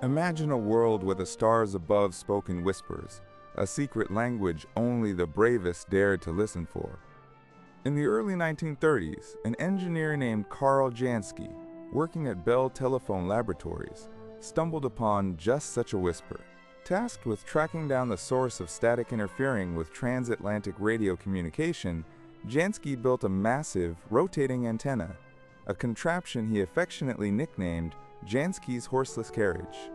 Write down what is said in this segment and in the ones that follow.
Imagine a world where the stars above spoke in whispers, a secret language only the bravest dared to listen for. In the early 1930s, an engineer named Carl Jansky, working at Bell Telephone Laboratories, stumbled upon just such a whisper. Tasked with tracking down the source of static interfering with transatlantic radio communication, Jansky built a massive, rotating antenna, a contraption he affectionately nicknamed Jansky's horseless carriage.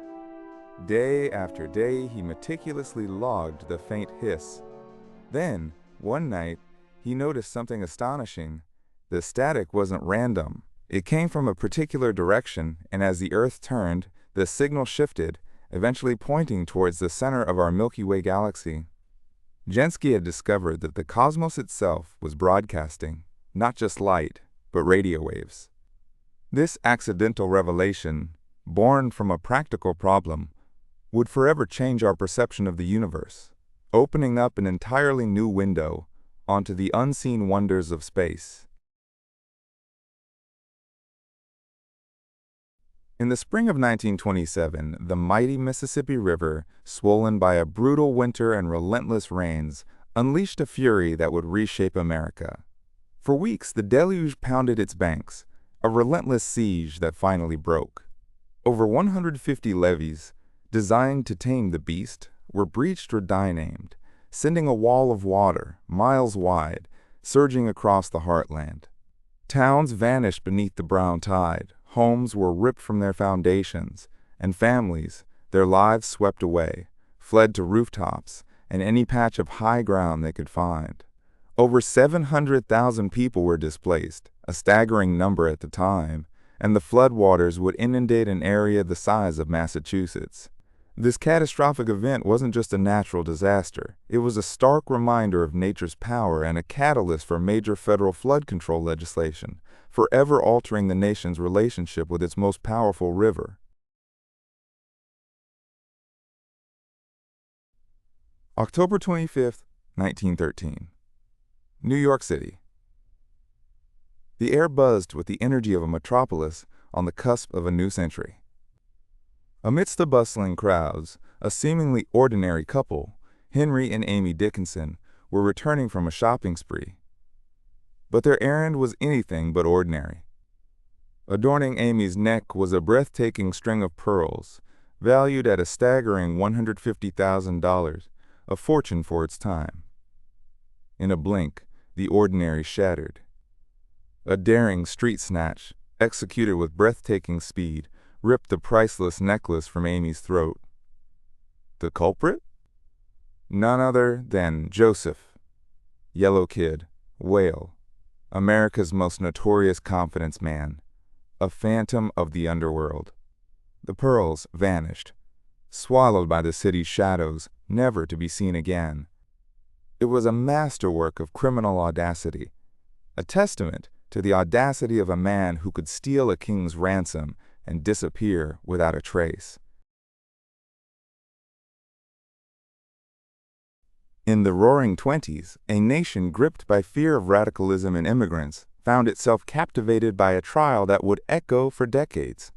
Day after day, he meticulously logged the faint hiss. Then, one night, he noticed something astonishing. The static wasn't random. It came from a particular direction, and as the Earth turned, the signal shifted, eventually pointing towards the center of our Milky Way galaxy. Jansky had discovered that the cosmos itself was broadcasting, not just light, but radio waves. This accidental revelation, born from a practical problem, would forever change our perception of the universe, opening up an entirely new window onto the unseen wonders of space. In the spring of 1927, the mighty Mississippi River, swollen by a brutal winter and relentless rains, unleashed a fury that would reshape America. For weeks, the deluge pounded its banks, a relentless siege that finally broke. Over 150 levees, designed to tame the beast, were breached or dynamed, sending a wall of water, miles wide, surging across the heartland. Towns vanished beneath the brown tide, homes were ripped from their foundations, and families, their lives swept away, fled to rooftops and any patch of high ground they could find. Over 700,000 people were displaced, a staggering number at the time, and the floodwaters would inundate an area the size of Massachusetts. This catastrophic event wasn't just a natural disaster. It was a stark reminder of nature's power and a catalyst for major federal flood control legislation, forever altering the nation's relationship with its most powerful river. October 25, 1913. New York City. The air buzzed with the energy of a metropolis on the cusp of a new century. Amidst the bustling crowds, a seemingly ordinary couple, Henry and Amy Dickinson, were returning from a shopping spree. But their errand was anything but ordinary. Adorning Amy's neck was a breathtaking string of pearls, valued at a staggering $150,000, a fortune for its time. In a blink, the ordinary shattered. A daring street snatch, executed with breathtaking speed, ripped the priceless necklace from Amy's throat. The culprit? None other than Joseph, Yellow Kid, Whale, America's most notorious confidence man, a phantom of the underworld. The pearls vanished, swallowed by the city's shadows, never to be seen again. It was a masterwork of criminal audacity, a testament to the audacity of a man who could steal a king's ransom and disappear without a trace. In the Roaring Twenties, a nation gripped by fear of radicalism and immigrants found itself captivated by a trial that would echo for decades.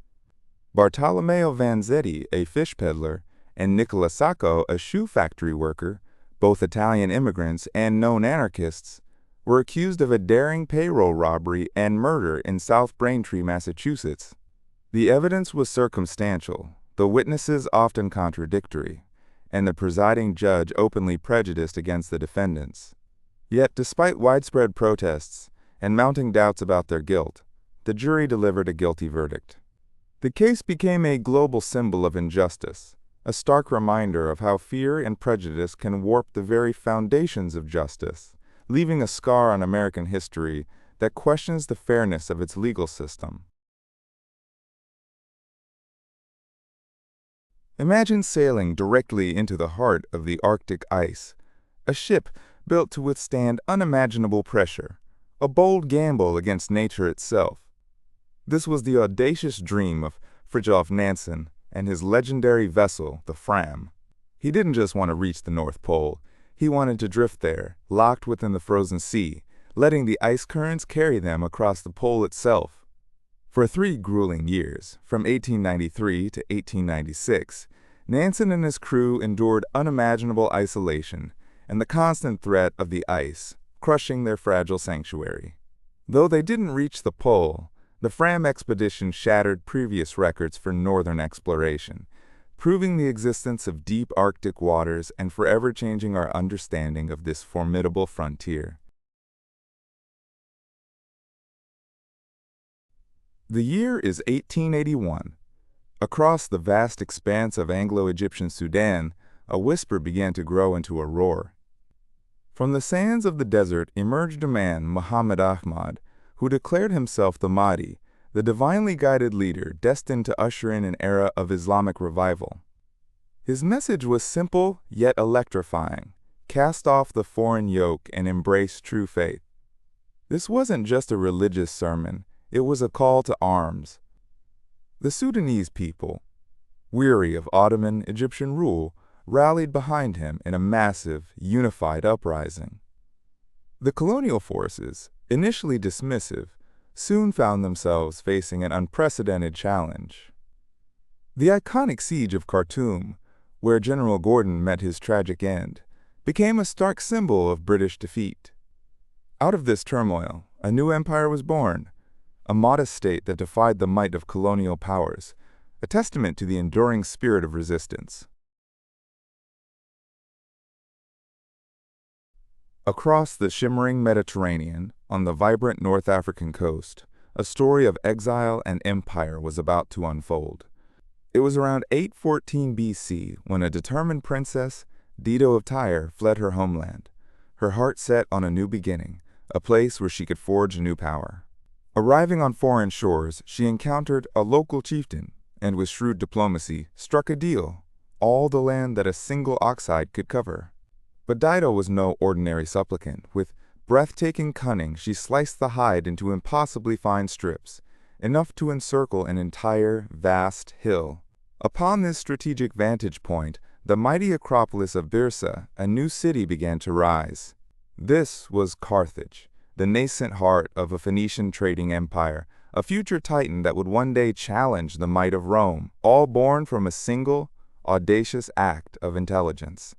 Bartolomeo Vanzetti, a fish peddler, and Nicola Sacco, a shoe factory worker, both Italian immigrants and known anarchists, were accused of a daring payroll robbery and murder in South Braintree, Massachusetts. The evidence was circumstantial, the witnesses often contradictory, and the presiding judge openly prejudiced against the defendants. Yet, despite widespread protests and mounting doubts about their guilt, the jury delivered a guilty verdict. The case became a global symbol of injustice, a stark reminder of how fear and prejudice can warp the very foundations of justice, leaving a scar on American history that questions the fairness of its legal system. Imagine sailing directly into the heart of the Arctic ice, a ship built to withstand unimaginable pressure, a bold gamble against nature itself. This was the audacious dream of Fridtjof Nansen and his legendary vessel, the Fram. He didn't just want to reach the North Pole. He wanted to drift there, locked within the frozen sea, letting the ice currents carry them across the pole itself. For 3 grueling years, from 1893 to 1896, Nansen and his crew endured unimaginable isolation and the constant threat of the ice, crushing their fragile sanctuary. Though they didn't reach the pole, the Fram expedition shattered previous records for northern exploration, proving the existence of deep Arctic waters and forever changing our understanding of this formidable frontier. The year is 1881. Across the vast expanse of Anglo-Egyptian Sudan, a whisper began to grow into a roar. From the sands of the desert emerged a man, Muhammad Ahmad, who declared himself the Mahdi, the divinely guided leader destined to usher in an era of Islamic revival. His message was simple yet electrifying: cast off the foreign yoke and embrace true faith. This wasn't just a religious sermon, it was a call to arms. The Sudanese people, weary of Ottoman Egyptian rule, rallied behind him in a massive, unified uprising. The colonial forces, initially dismissive, soon found themselves facing an unprecedented challenge. The iconic siege of Khartoum, where General Gordon met his tragic end, became a stark symbol of British defeat. Out of this turmoil, a new empire was born, a modest state that defied the might of colonial powers, a testament to the enduring spirit of resistance. Across the shimmering Mediterranean, on the vibrant North African coast, a story of exile and empire was about to unfold. It was around 814 BC when a determined princess, Dido of Tyre, fled her homeland, her heart set on a new beginning, a place where she could forge a new power. Arriving on foreign shores, she encountered a local chieftain, and with shrewd diplomacy, struck a deal, all the land that a single ox hide could cover. But Dido was no ordinary supplicant. With breathtaking cunning, she sliced the hide into impossibly fine strips, enough to encircle an entire, vast hill. Upon this strategic vantage point, the mighty acropolis of Byrsa, a new city, began to rise. This was Carthage, the nascent heart of a Phoenician trading empire, a future titan that would one day challenge the might of Rome, all born from a single, audacious act of intelligence.